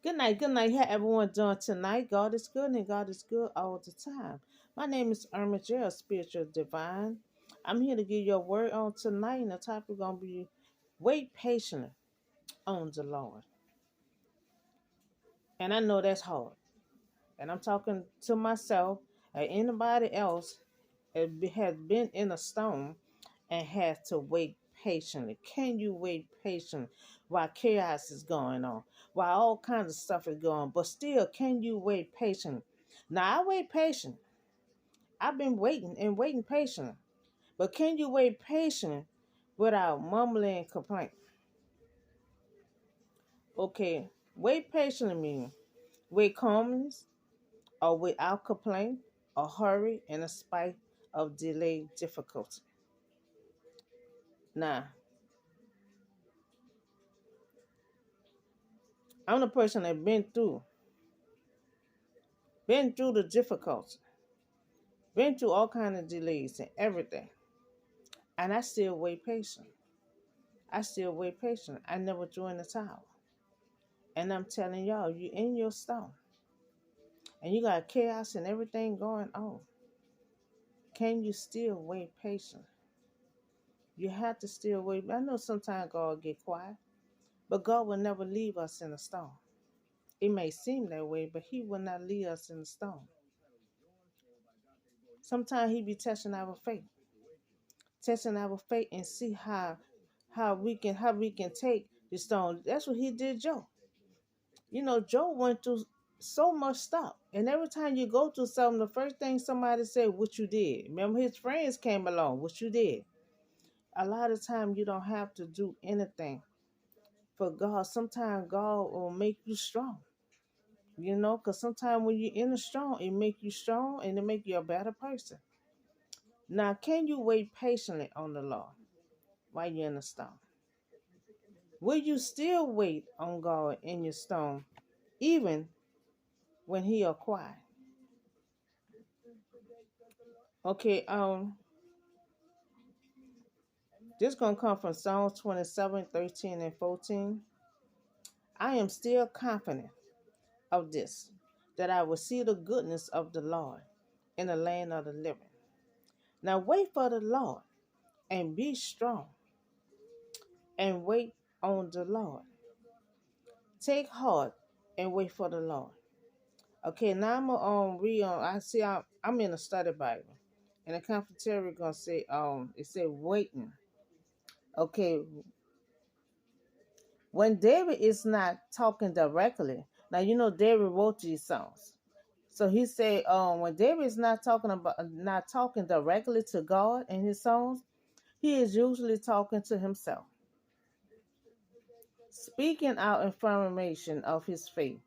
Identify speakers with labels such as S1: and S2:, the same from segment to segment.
S1: Good night. How everyone doing tonight? God is good and God is good all the time. My name is Irma J, Spiritual Divine. I'm here to give you a word on tonight, and the topic gonna be wait patiently on the Lord. And I know that's hard. And I'm talking to myself or anybody else that has been in a storm and has to wait patiently. Can you wait patiently while chaos is going on, while all kinds of stuff is going on? But still, can you wait patiently? Now, I wait patient. I've been waiting and waiting patiently. But can you wait patiently without mumbling and complaint? Okay, wait patiently means wait calmness or without complaint or hurry in spite of delayed difficulty. Now, I'm the person that been through the difficulty, been through all kind of delays and everything, and I still wait patient. I still wait patient. I never threw in the towel. And I'm telling y'all, you in your storm, and you got chaos and everything going on. Can you still wait patient? You have to still wait. I know sometimes God get quiet, but God will never leave us in a storm. It may seem that way, but He will not leave us in the storm. Sometimes He be testing our faith, and see how we can take the stone. That's what He did, Joe. Joe went through so much stuff, and every time you go through something, the first thing somebody said, "What you did." Remember, his friends came along. What you did. A lot of time you don't have to do anything for God. Sometimes God will make you strong. Because sometimes when you're in a strong, it make you strong and it make you a better person. Now, can you wait patiently on the Lord while you're in a storm? Will you still wait on God in your storm, even when He are quiet? Okay, this gonna come from Psalms 27:13 and 14. I am still confident of this, that I will see the goodness of the Lord in the land of the living. Now wait for the Lord and be strong and wait on the Lord. Take heart and wait for the Lord. Okay, now I'm gonna read on. I see I'm in a study Bible, and the cafeteria gonna say it said waiting. Okay, when David is not talking directly, now David wrote these songs. So he said, when David is not talking directly to God in his songs, he is usually talking to himself, speaking out information of his faith,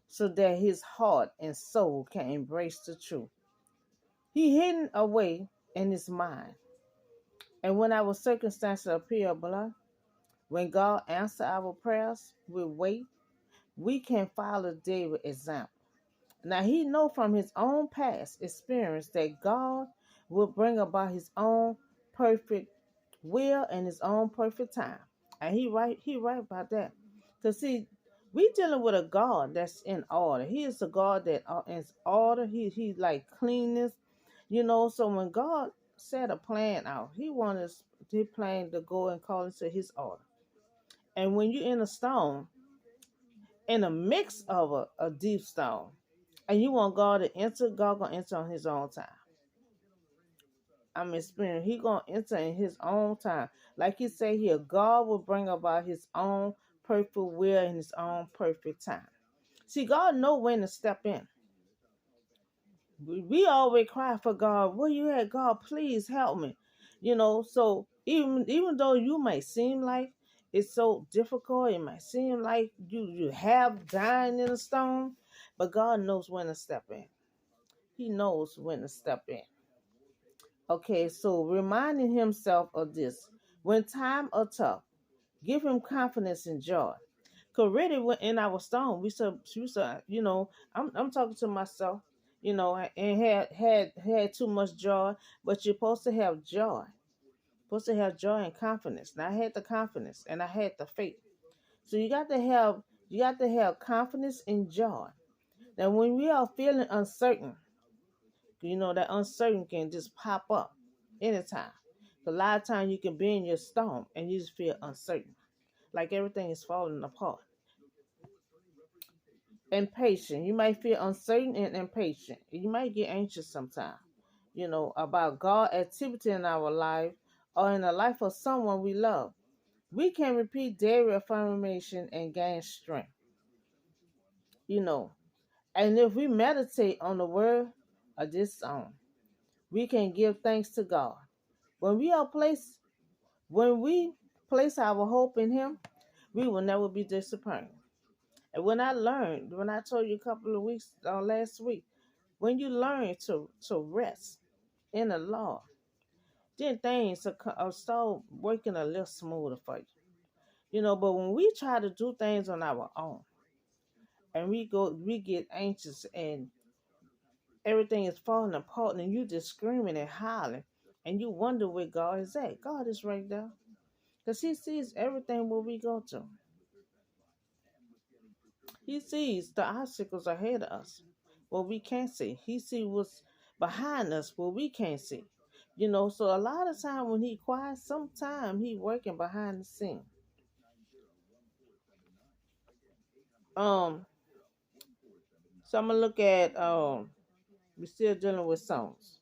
S1: so that his heart and soul can embrace the truth. He hidden away in his mind, and when our circumstances appear blunt, when God answers our prayers with wait, we can follow David's example. Now he know from his own past experience that God will bring about his own perfect will and his own perfect time. And he right about that. Cause see, we dealing with a God that's in order. He is a God that is order. He like cleanness, So when God set a plan out, He wanted His plan to go and call into His order. And when you're in a storm, in a mix of a deep storm, and you want God to enter, God gonna enter on His own time. I'm experiencing He gonna enter in His own time. Like He say here, God will bring about His own perfect will in His own perfect time. See, God know when to step in. We always cry for God. Where you at, God? Please help me. So even though you might seem like it's so difficult, it might seem like you have dying in a storm, but God knows when to step in. He knows when to step in. Okay, so reminding himself of this. When times are tough, give him confidence and joy. Cause really, when in our storm, we said, I'm talking to myself, and had too much joy. But you're supposed to have joy, supposed to have joy and confidence. And I had the confidence, and I had the faith. So you got to have You got to have confidence and joy. Now, when we are feeling uncertain, that uncertain can just pop up anytime. A lot of times you can be in your storm and you just feel uncertain, like everything is falling apart. Impatient. You might feel uncertain and impatient. You might get anxious sometimes, about God activity in our life or in the life of someone we love. We can repeat daily affirmation and gain strength, you know. And if we meditate on the word of this song, we can give thanks to God. When we are placed, when we place our hope in Him, we will never be disappointed. And when I told you a couple of weeks last week, when you learn to rest in the Lord, then things will start working a little smoother for you. But when we try to do things on our own and we get anxious and everything is falling apart and you just screaming and hollering and you wonder where God is at. God is right there. Because He sees everything where we go to. He sees the obstacles ahead of us, what we can't see. He sees what's behind us, what we can't see. So a lot of time when He quiet, sometimes He working behind the scene. Um, so I'm gonna look at we're still dealing with songs.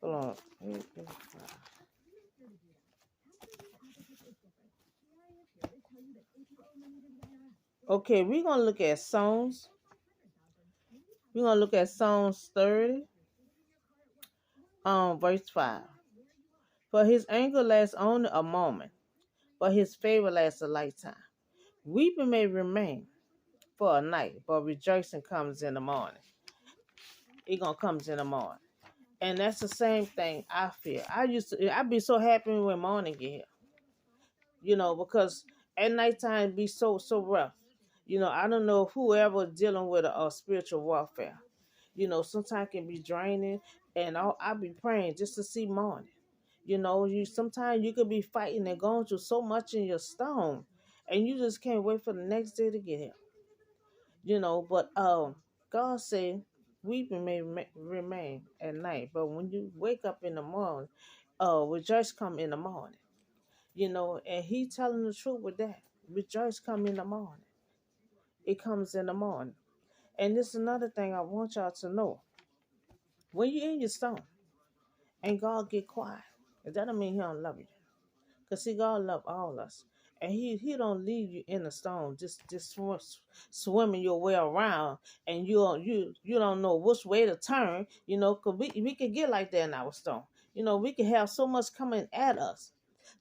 S1: Hold on. Okay, we're gonna look at songs. We're gonna look at Psalms 30, verse 5. For His anger lasts only a moment, but His favor lasts a lifetime. Weeping may remain for a night, but rejoicing comes in the morning. It gonna comes in the morning. And that's the same thing I feel. I'd be so happy when morning get here. Because at nighttime be so rough. I don't know whoever dealing with a spiritual warfare. Sometimes can be draining, and I'll be praying just to see morning. You sometimes you could be fighting and going through so much in your storm, and you just can't wait for the next day to get here. But God said, weeping may remain at night, but when you wake up in the morning, rejoice come in the morning. And He telling the truth with that. Rejoice come in the morning. It comes in the morning. And this is another thing I want y'all to know. When you're in your storm and God get quiet, that don't mean He don't love you. Because see, God love all us. And he don't leave you in the storm, just swimming your way around, and you don't know which way to turn. Cause we could get like that in our storm. We could have so much coming at us,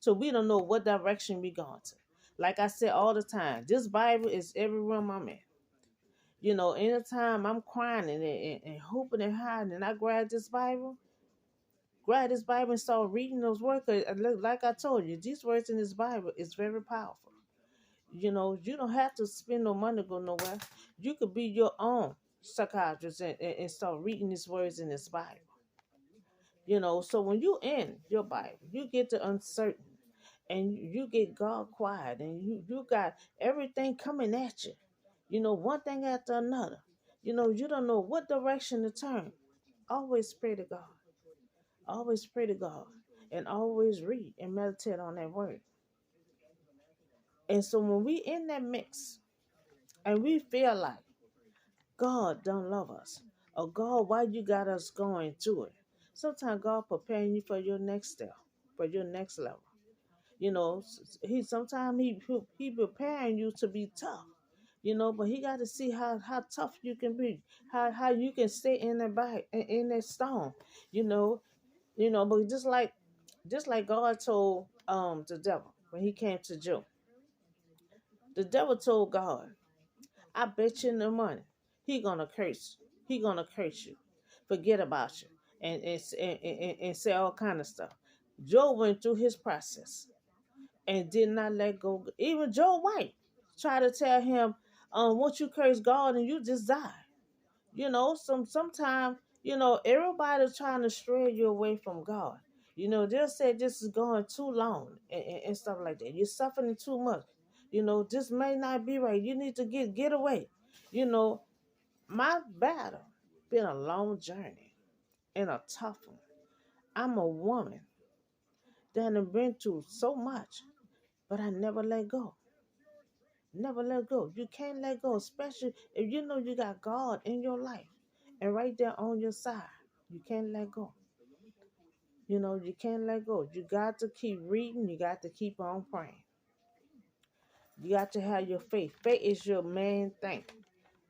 S1: so we don't know what direction we going to. Like I said all the time, this Bible is every room I'm in. Anytime I'm crying and hoping and hiding, and I grab this Bible and start reading those words. Like I told you, these words in this Bible is very powerful. You don't have to spend no money to go nowhere. You could be your own psychiatrist and start reading these words in this Bible. So when you in your Bible, you get to uncertain and you get God quiet and you got everything coming at you. One thing after another. You don't know what direction to turn. Always pray to God. Always pray to God. And always read and meditate on that word. And so when we in that mix and we feel like God don't love us, or God, why you got us going through it? Sometimes God preparing you for your next step, for your next level. He preparing you to be tough. But He got to see how tough you can be, how you can stay in that storm. But just like God told the devil when he came to Job. The devil told God, I bet you the money. He gonna curse. He gonna curse you. Forget about you. And say all kind of stuff. Job went through his process and did not let go. Even Joe White tried to tell him, once you curse God and you just die. Sometimes, everybody's trying to stray you away from God. They'll say this is going too long and stuff like that. You're suffering too much. This may not be right. You need to get away. You know, my battle been a long journey and a tough one. I'm a woman that have been through so much, but I never let go. Never let go. You can't let go, especially if you know you got God in your life and right there on your side. You can't let go. You can't let go. You got to keep reading. You got to keep on praying. You got to have your faith. Faith is your main thing.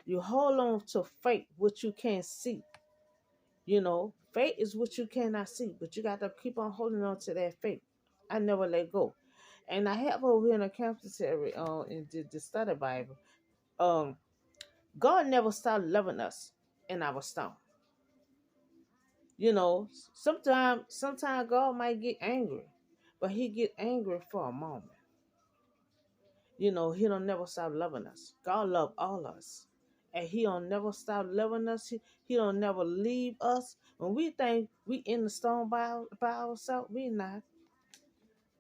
S1: You hold on to faith, what you can't see. Faith is what you cannot see, but you got to keep on holding on to that faith. I never let go. And I have over here in the commentary in the study Bible, um, God never stopped loving us in our storm. Sometimes God might get angry, but he get angry for a moment. He don't never stop loving us. God love all us. And he don't never stop loving us. He don't never leave us. When we think we in the storm by ourselves, we not.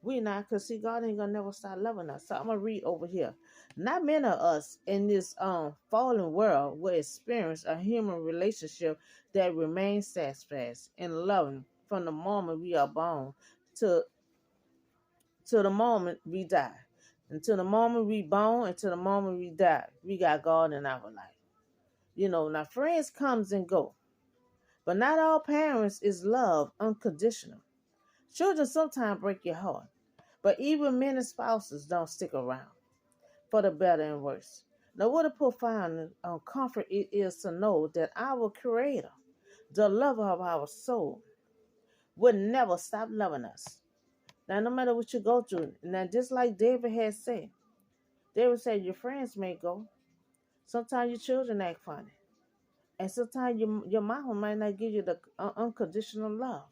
S1: We not, because see, God ain't gonna never stop loving us. So I'm gonna read over here. Not many of us in this fallen world will experience a human relationship that remains steadfast and loving from the moment we are born to the moment we die. Until the moment we born, until the moment we die, we got God in our life. Now friends comes and go, but not all parents is love unconditional. Children sometimes break your heart, but even many spouses don't stick around for the better and worse. Now, what a profound comfort it is to know that our Creator, the lover of our soul, would never stop loving us. Now, no matter what you go through, now just like David had said, David said your friends may go. Sometimes your children act funny, and sometimes your mama might not give you the unconditional love.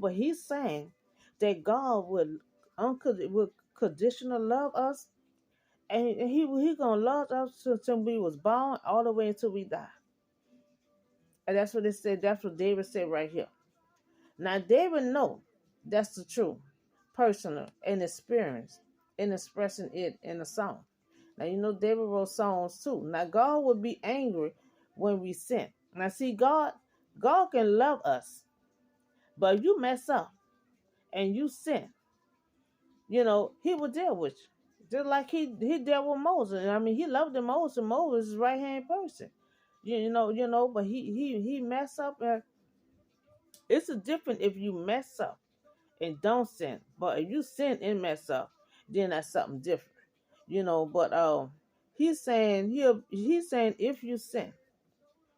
S1: But he's saying that God would conditional love us, and he gonna love us until we was born, all the way until we die. And that's what it said. That's what David said right here. Now David know that's the truth, personal and experience in expressing it in a song. Now David wrote songs too. Now God would be angry when we sin. Now see, God can love us, but if you mess up and you sin, he will deal with you. Just like he dealt with Moses. I mean, he loved Moses. Moses is right hand person. But he messed up. It's a different if you mess up and don't sin. But if you sin and mess up, then that's something different. But he's saying if you sin,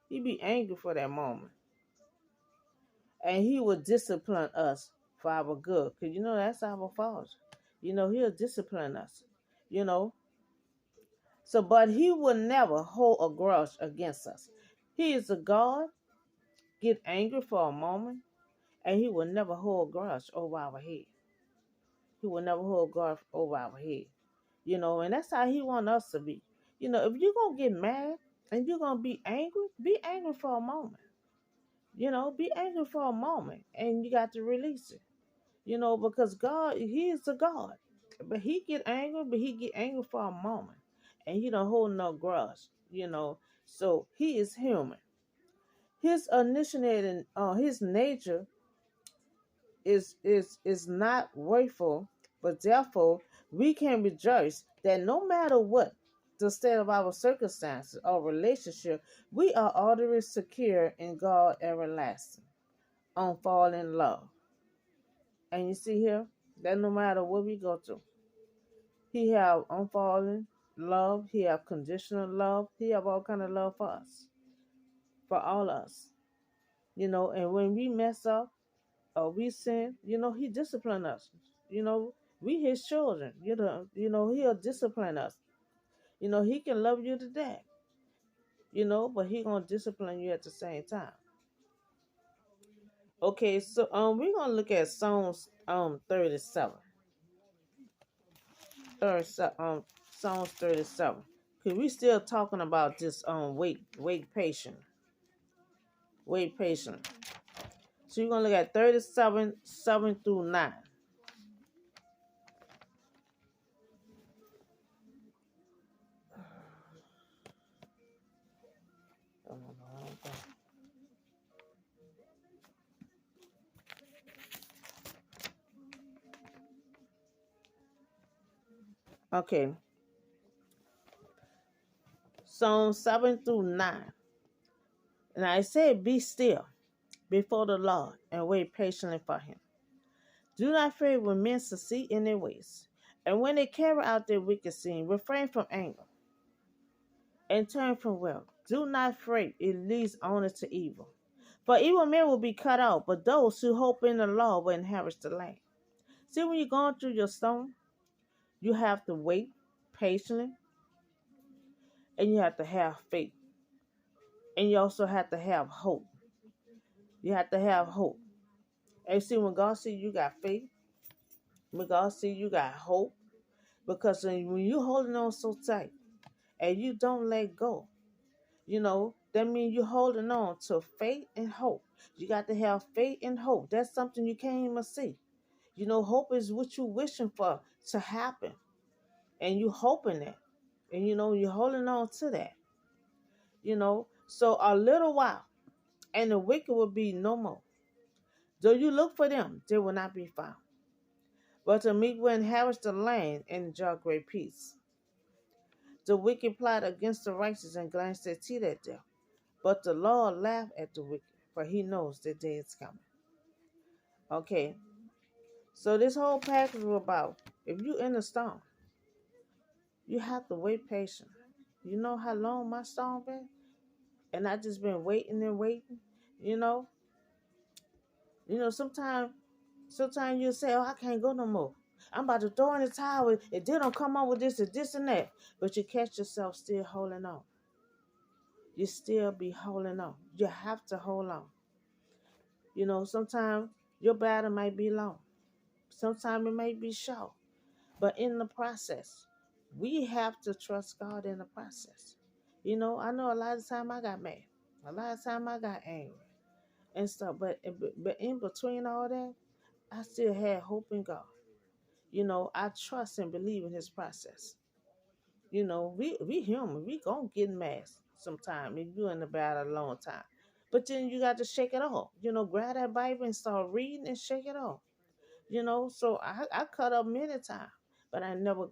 S1: he be angry for that moment. And he will discipline us for our good. Because that's our fault. He'll discipline us. You know, So, but he will never hold a grudge against us. He is a God, get angry for a moment, and he will never hold a grudge over our head. He will never hold a grudge over our head. And that's how he wants us to be. If you're going to get mad and you're going to be angry for a moment. Be angry for a moment, and you got to release it. Because God, he is a God. But he get angry, but he get angry for a moment. And he don't hold no grudge. So he is human. His initiating his nature is not wakeful, but therefore we can rejoice that no matter what the state of our circumstances or relationship, we are already secure in God everlasting, fall in love. And you see here that no matter what we go through, he have unfallen love, he have conditional love, he have all kind of love for us, for all us. And when we mess up or we sin, he discipline us. We his children. He'll discipline us. He can love you to death. But he gonna discipline you at the same time. Okay, so we're gonna look at Psalms 37. Psalms 37. Cause we still talking about this wait patient. Wait patient. So you're gonna look at 37, 7 through 9. Oh, no, okay, Psalm 7 through 9. And I said, be still before the Lord and wait patiently for him. Do not fear when men succeed in their ways, and when they carry out their wicked scheme, refrain from anger and turn from wealth. Do not fret, it leads only to evil. For evil men will be cut off, but those who hope in the Lord will inherit the land. See, when you're going through your storm, you have to wait patiently, and you have to have faith, and you also have to have hope. You have to have hope. And see, when God sees you got faith, when God sees you got hope, because when you holding on so tight and you don't let go, that means you're holding on to faith and hope. You got to have faith and hope. That's something you can't even see. Hope is what you're wishing for to happen, and you hoping that, and you're holding on to that. So a little while, and the wicked will be no more. Though you look for them, they will not be found. But the meek will inherit the land and enjoy great peace. The wicked plot against the righteous and glance their teeth at them. But the Lord laughed at the wicked, for he knows the day is coming. Okay, so this whole passage is about, if you in a storm, you have to wait patient. You know how long my storm been? And I just been waiting and waiting. You know, sometimes you say, "Oh, I can't go no more. I'm about to throw in the towel. If they don't come up with this and this and that," but you catch yourself still holding on. You still be holding on. You have to hold on. Sometimes your battle might be long. Sometimes it may be short. But in the process, we have to trust God in the process. I know a lot of time I got mad. A lot of time I got angry and stuff. But in between all that, I still had hope in God. I trust and believe in his process. We human. We gonna get mad sometime if you in the battle a long time. But then you got to shake it off. Grab that Bible and start reading and shake it off. So I cut up many times. But I never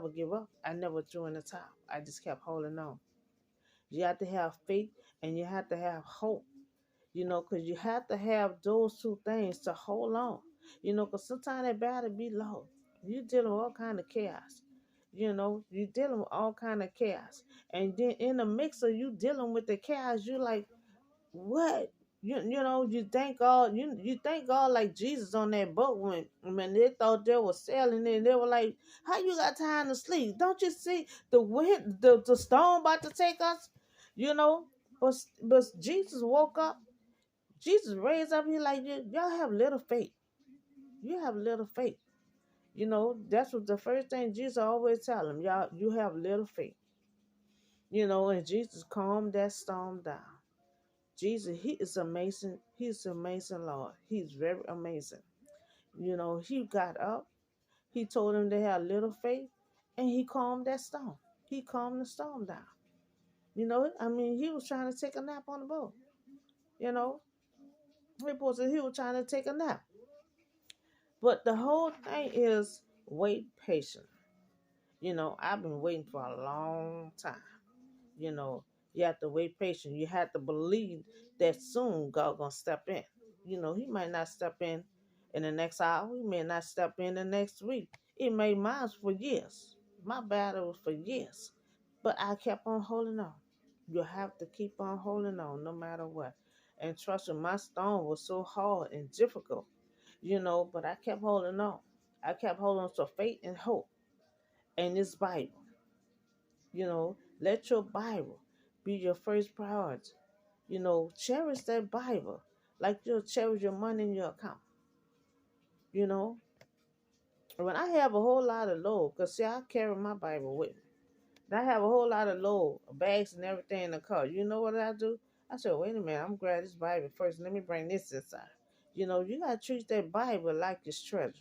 S1: give up. I never threw in the towel. I just kept holding on. You have to have faith and you have to have hope, because you have to have those two things to hold on, because sometimes that battle be low. You dealing with all kind of chaos. You dealing with all kind of chaos. And then in the mix of you dealing with the chaos, you like, what? You thank God, you thank God like Jesus on that boat when they thought they were sailing and they were like, how you got time to sleep? Don't you see the wind, the storm about to take us? You know, but Jesus woke up, Jesus raised up, he like, y'all have little faith. You have little faith. That's what the first thing Jesus always tell them, y'all, you have little faith. And Jesus calmed that storm down. Jesus, he is amazing. He's amazing, Lord. He's very amazing. He got up. He told them they had little faith, and he calmed that storm. He calmed the storm down. He was trying to take a nap on the boat. You know, he was trying to take a nap. But the whole thing is wait patient. I've been waiting for a long time. You know, you have to wait patient. You have to believe that soon God gonna step in. He might not step in the next hour. He may not step in the next week. It made mine for years. My battle was for years. But I kept on holding on. You have to keep on holding on no matter what. And trust me, my storm was so hard and difficult, but I kept holding on. I kept holding on to faith and hope and this Bible. Let your Bible be your first priority. Cherish that Bible like you'll cherish your money in your account. You know, when I have a whole lot of load, because see, I carry my Bible with me. And I have a whole lot of load, bags and everything in the car. You know what I do? I said, wait a minute, I'm grab this Bible first. Let me bring this inside. You gotta treat that Bible like it's treasure.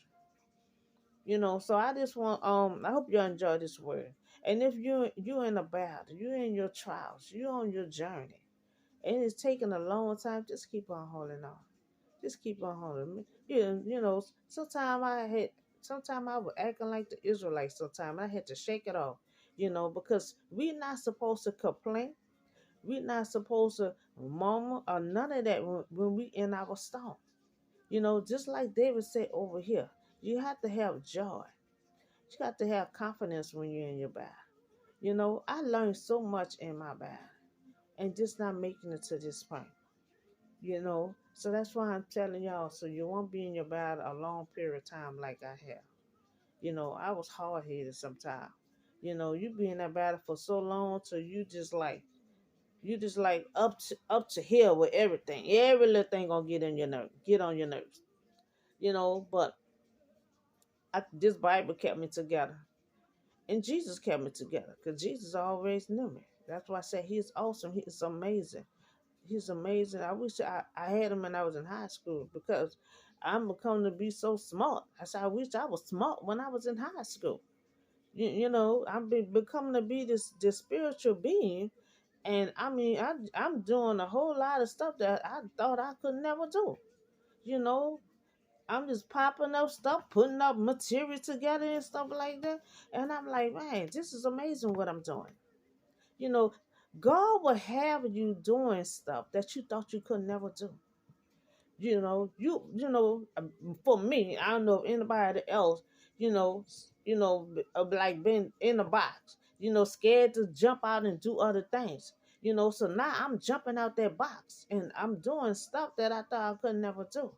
S1: So I just want I hope you enjoy this word. And if you in a battle, you in your trials, you on your journey, and it's taking a long time, just keep on holding on. Just keep on holding. Sometimes sometimes I was acting like the Israelites. Sometimes I had to shake it off, because we're not supposed to complain. We're not supposed to murmur or none of that when we in our storm. Just like David said over here, you have to have joy. You got to have confidence when you're in your battle. I learned so much in my battle and just not making it to this point. So that's why I'm telling y'all, so you won't be in your battle a long period of time like I have. I was hard headed sometimes. You be in that battle for so long till you just like up to here with everything. Every little thing gonna get on your nerves. But this Bible kept me together. And Jesus kept me together because Jesus always knew me. That's why I said he's awesome. He's amazing. He's amazing. I wish I had him when I was in high school because I'm becoming to be so smart. I said, I wish I was smart when I was in high school. I'm becoming to be this spiritual being. And I mean, I'm doing a whole lot of stuff that I thought I could never do. You know, I'm just popping up stuff, putting up material together and stuff like that. And I'm like, man, this is amazing what I'm doing. You know, God will have you doing stuff that you thought you could never do. For me, I don't know if anybody else, like being in a box, scared to jump out and do other things. So now I'm jumping out that box and I'm doing stuff that I thought I could never do.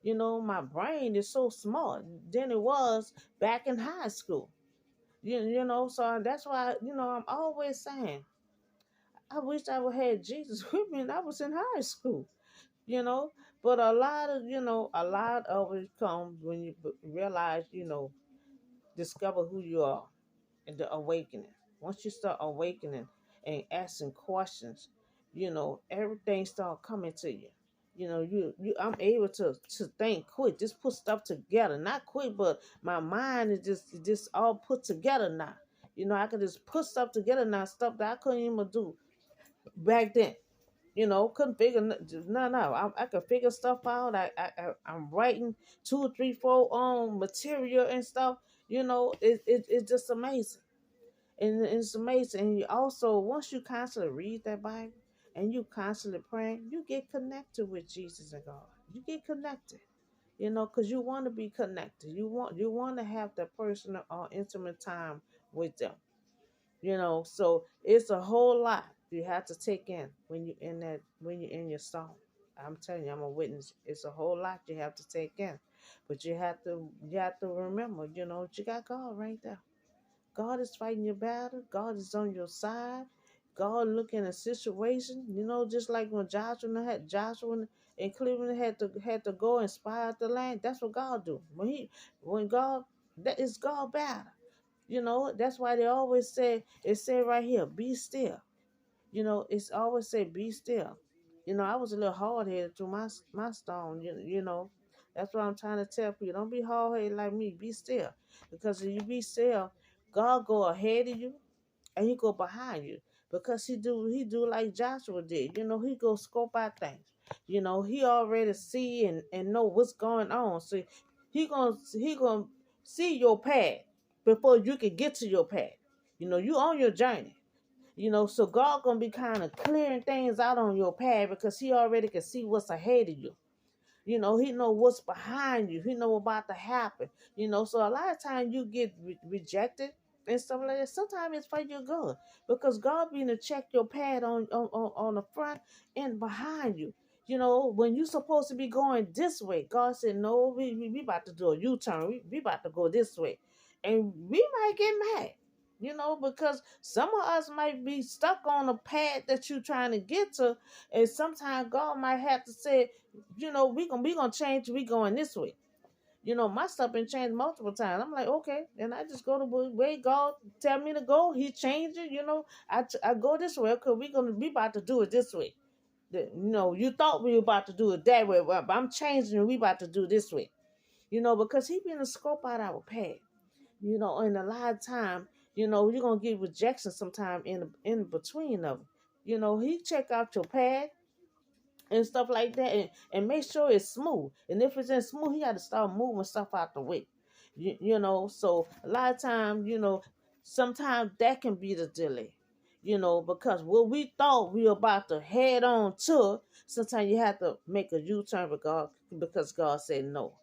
S1: My brain is so smart than it was back in high school. So that's why, I'm always saying, I wish I would have Jesus with me and I was in high school, you know. But a lot of it comes when you realize, discover who you are and the awakening. Once you start awakening and asking questions, everything start coming to you. I'm able to think quick, just put stuff together. Not quick, but my mind is just all put together now. I can just put stuff together now, stuff that I couldn't even do back then. Couldn't figure no. I could figure stuff out. I'm writing 2, 3, 4 material and stuff. It's just amazing, and it's amazing. And you also, once you constantly read that Bible and you constantly praying, you get connected with Jesus and God. You get connected. Because you want to be connected. You want to have that personal or intimate time with them. So it's a whole lot you have to take in when you're in your storm. I'm telling you, I'm a witness. It's a whole lot you have to take in, but you have to remember, you got God right there. God is fighting your battle. God is on your side. God looking at a situation, just like when Joshua and Cleveland had to go and spy out the land. That's what God do. When God, that is God battle. That's why they always say, it say right here, be still. It's always say, be still. I was a little hard headed through my storm. That's what I'm trying to tell people. Don't be hard headed like me. Be still, because if you be still, God go ahead of you and He go behind you, because He do like Joshua did. He go scope out things. He already see and know what's going on. So he gonna see your path before you can get to your path. You on your journey. So God gonna be kind of clearing things out on your path because He already can see what's ahead of you. He know what's behind you. He know about to happen. So a lot of times you get rejected and stuff like that. Sometimes it's for your good, because God being to check your pad on the front and behind you. When you supposed to be going this way, God said, no, we about to do a U-turn. We about to go this way. And we might get mad. Because some of us might be stuck on a path that you're trying to get to, and sometimes God might have to say, we gonna change. We going this way. My stuff been changed multiple times. I'm like, okay, and I just go the way God tell me to go. He changed it. I go this way because we about to do it this way. You thought we were about to do it that way, but I'm changing it. We about to do this way. Because He been to scope out our path. And a lot of time, you're gonna get rejection sometime in between of them. He check out your path. and stuff like that, and make sure it's smooth. And if it's in smooth, he got to start moving stuff out the way. So a lot of times, sometimes that can be the delay. Because what we thought we were about to head on to, sometimes you have to make a U-turn because God said no.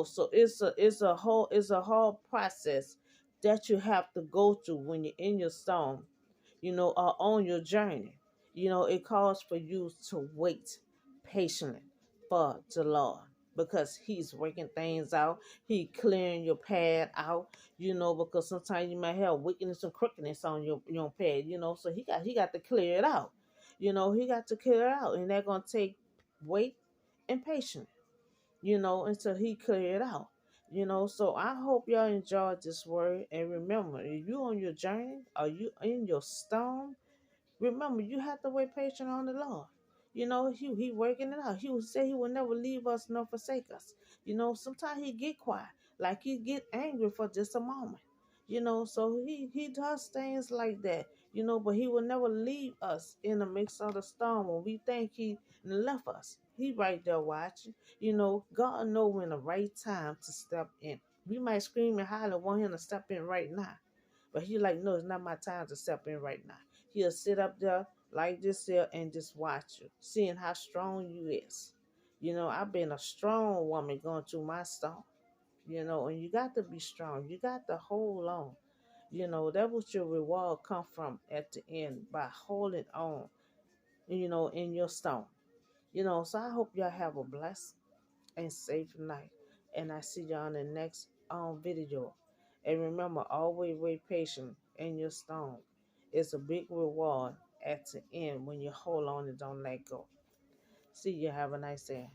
S1: So it's a whole process that you have to go through when you're in your storm, are on your journey. It calls for you to wait patiently for the Lord because He's working things out. He clearing your path out, because sometimes you might have wickedness and crookedness on your path, so he got to clear it out. He got to clear it out, and that's gonna take wait and patience, until he clear it out. So I hope y'all enjoyed this word. And remember, if you on your journey or you in your storm, remember, you have to wait patient on the Lord. He working it out. He will say he will never leave us nor forsake us. Sometimes he get quiet, like he get angry for just a moment. So he does things like that. But he will never leave us in the mix of the storm when we think he left us. He right there watching. God know when the right time to step in. We might scream and holler, want him to step in right now. But he like, no, it's not my time to step in right now. He'll sit up there like this here and just watch you, seeing how strong you is. I've been a strong woman going through my storm. And you got to be strong. You got to hold on. That was your reward come from at the end by holding on, in your storm. So I hope y'all have a blessed and safe night. And I see y'all in the next video. And remember, always wait patient in your storm. It's a big reward at the end when you hold on and don't let go. See you. Have a nice day.